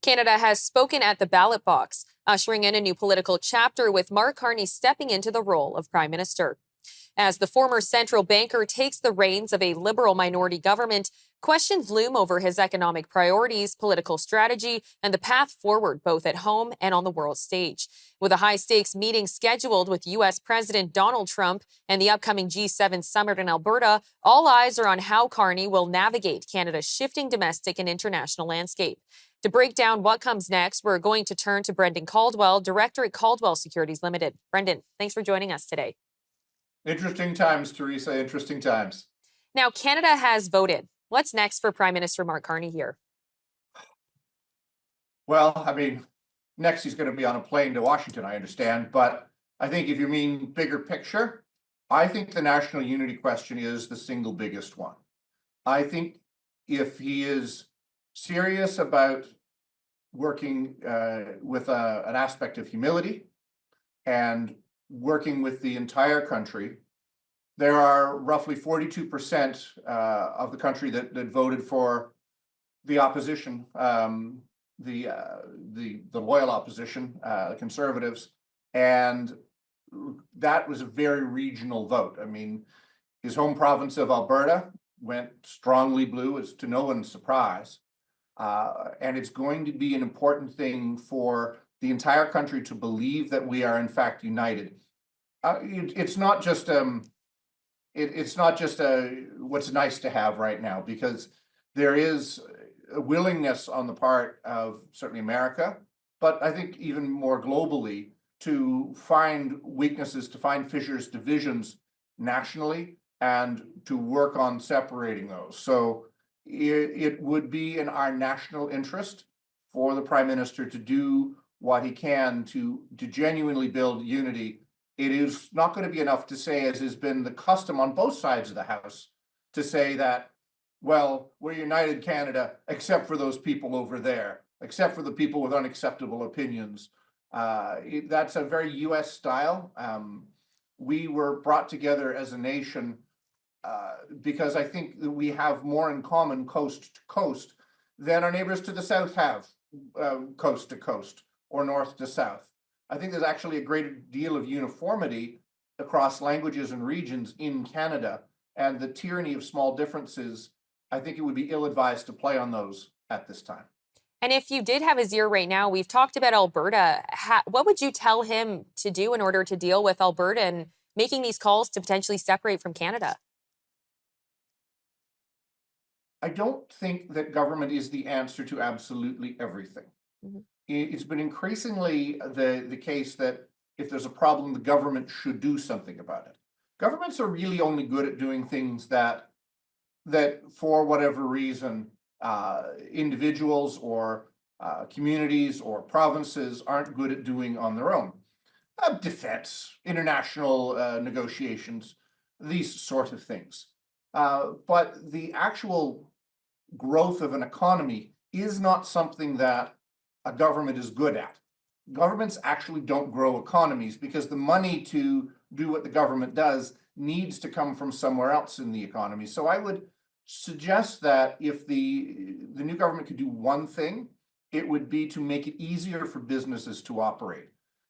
Canada has spoken at the ballot box, ushering in a new political chapter with Mark Carney stepping into the role of Prime Minister. As the former central banker takes the reins of a Liberal minority government, questions loom over his economic priorities, political strategy, and the path forward both at home and on the world stage. With a high-stakes meeting scheduled with U.S. President Donald Trump and the upcoming G7 summit in Alberta, all eyes are on how Carney will navigate Canada's shifting domestic and international landscape. To break down what comes next, we're going to turn to Brendan Caldwell, director at Caldwell Securities Ltd. Brendan, thanks for joining us today. Interesting times, Theresa, interesting times. Now, Canada has voted. What's next for Prime Minister Mark Carney here? Well, next he's going to be on a plane to Washington, I understand. But I think if you mean bigger picture, I think the national unity question is the single biggest one. I think if he is serious about working with an aspect of humility and working with the entire country, there are roughly 42% of the country that voted for the opposition, the loyal opposition, the Conservatives, and that was a very regional vote. His home province of Alberta went strongly blue, as to no one's surprise, and it's going to be an important thing for the entire country to believe that we are in fact united. It's not just what's nice to have right now, because there is a willingness on the part of certainly America, but I think even more globally, to find weaknesses, to find fissures, divisions nationally, and to work on separating those. So it would be in our national interest for the Prime Minister to do what he can to genuinely build unity. It is not going to be enough to say, as has been the custom on both sides of the House, to say that, well, we're united Canada, except for those people over there, except for the people with unacceptable opinions. That's a very U.S. style. We were brought together as a nation because I think that we have more in common coast to coast than our neighbors to the south have, coast to coast or north to south. I think there's actually a great deal of uniformity across languages and regions in Canada, and the tyranny of small differences, I think it would be ill-advised to play on those at this time. And if you did have his ear right now, we've talked about Alberta. What would you tell him to do in order to deal with Alberta and making these calls to potentially separate from Canada? I don't think that government is the answer to absolutely everything. Mm-hmm. It's been increasingly the case that if there's a problem, the government should do something about it. Governments are really only good at doing things that for whatever reason, individuals or communities or provinces aren't good at doing on their own. Defense, international negotiations, these sort of things. But the actual growth of an economy is not something that a government is good at. Governments actually don't grow economies because the money to do what the government does needs to come from somewhere else in the economy. So I would suggest that if the new government could do one thing, it would be to make it easier for businesses to operate.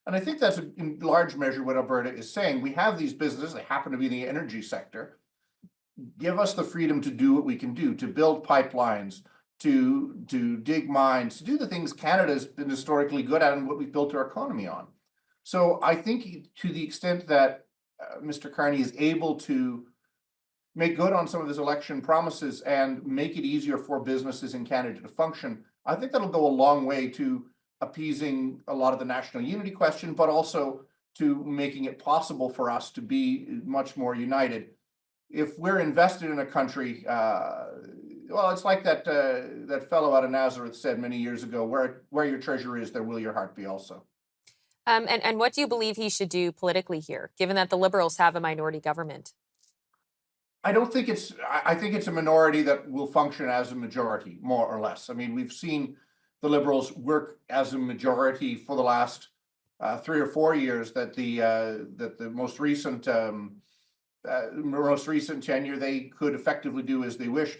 And I think that's in large measure what Alberta is saying. We have these businesses, they happen to be in the energy sector. Give us the freedom to do what we can do, to build pipelines, to dig mines, to do the things Canada's been historically good at and what we've built our economy on. So I think to the extent that Mr. Carney is able to make good on some of his election promises and make it easier for businesses in Canada to function, I think that'll go a long way to appeasing a lot of the national unity question, but also to making it possible for us to be much more united. If we're invested in a country, well, it's like that fellow out of Nazareth said many years ago, where your treasure is, there will your heart be also. And what do you believe he should do politically here, given that the Liberals have a minority government? I think it's a minority that will function as a majority, more or less. We've seen the Liberals work as a majority for the last 3 or 4 years. That the most recent tenure, they could effectively do as they wished,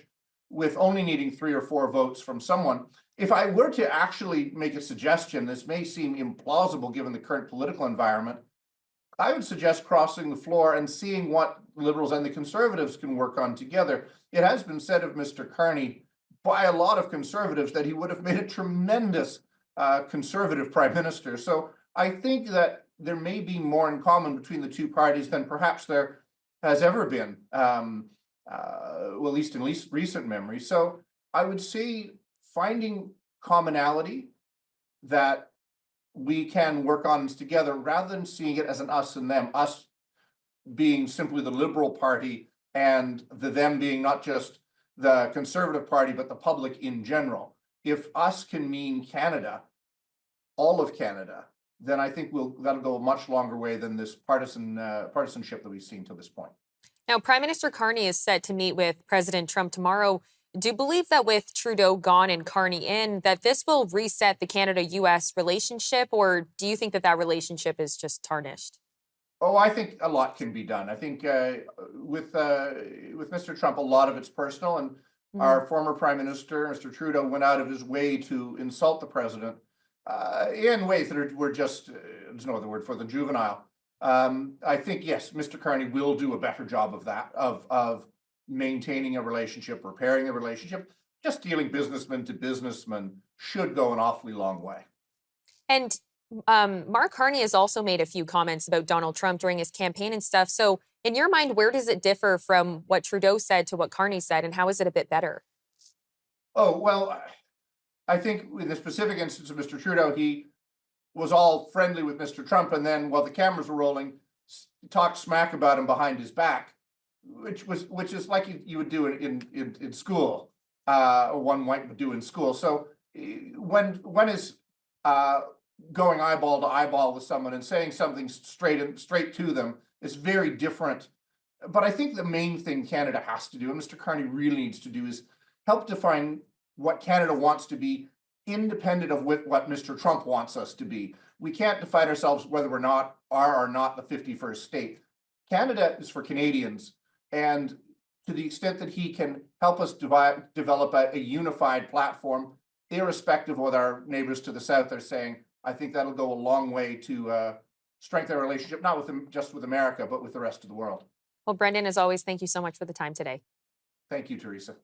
with only needing 3 or 4 votes from someone. If I were to actually make a suggestion, this may seem implausible given the current political environment, I would suggest crossing the floor and seeing what Liberals and the Conservatives can work on together. It has been said of Mr. Carney by a lot of Conservatives that he would have made a tremendous Conservative Prime Minister. So I think that there may be more in common between the two parties than perhaps there has ever been, well, at least in recent memory. So I would say finding commonality that we can work on this together rather than seeing it as an us and them, us being simply the Liberal Party and the them being not just the Conservative Party, but the public in general. If us can mean Canada, all of Canada, then I think that'll go a much longer way than this partisanship that we've seen to this point. Now, Prime Minister Carney is set to meet with President Trump tomorrow. Do you believe that with Trudeau gone and Carney in, that this will reset the Canada-U.S. relationship, or do you think that that relationship is just tarnished? Oh, I think a lot can be done. I think with Mr. Trump, a lot of it's personal, and our former Prime Minister, Mr. Trudeau, went out of his way to insult the president in ways that were just, there's no other word for them, juvenile. I think, yes, Mr. Carney will do a better job of that, of maintaining a relationship, repairing a relationship. Just dealing businessman to businessman should go an awfully long way. And Mark Carney has also made a few comments about Donald Trump during his campaign and stuff. So in your mind, where does it differ from what Trudeau said to what Carney said, and how is it a bit better? Oh, well, I think in the specific instance of Mr. Trudeau, he was all friendly with Mr. Trump, and then while the cameras were rolling, talked smack about him behind his back, which is like you would do in school, or one might do in school. So when is going eyeball to eyeball with someone and saying something straight to them is very different. But I think the main thing Canada has to do, and Mr. Carney really needs to do, is help define what Canada wants to be, independent of what Mr. Trump wants us to be. We can't define ourselves whether we're not are or not the 51st state. Canada is for Canadians, and to the extent that he can help us develop a unified platform, irrespective of what our neighbors to the south are saying, I think that'll go a long way to strengthen our relationship, not just with America, but with the rest of the world. Well, Brendan, as always, thank you so much for the time today. Thank you, Theresa.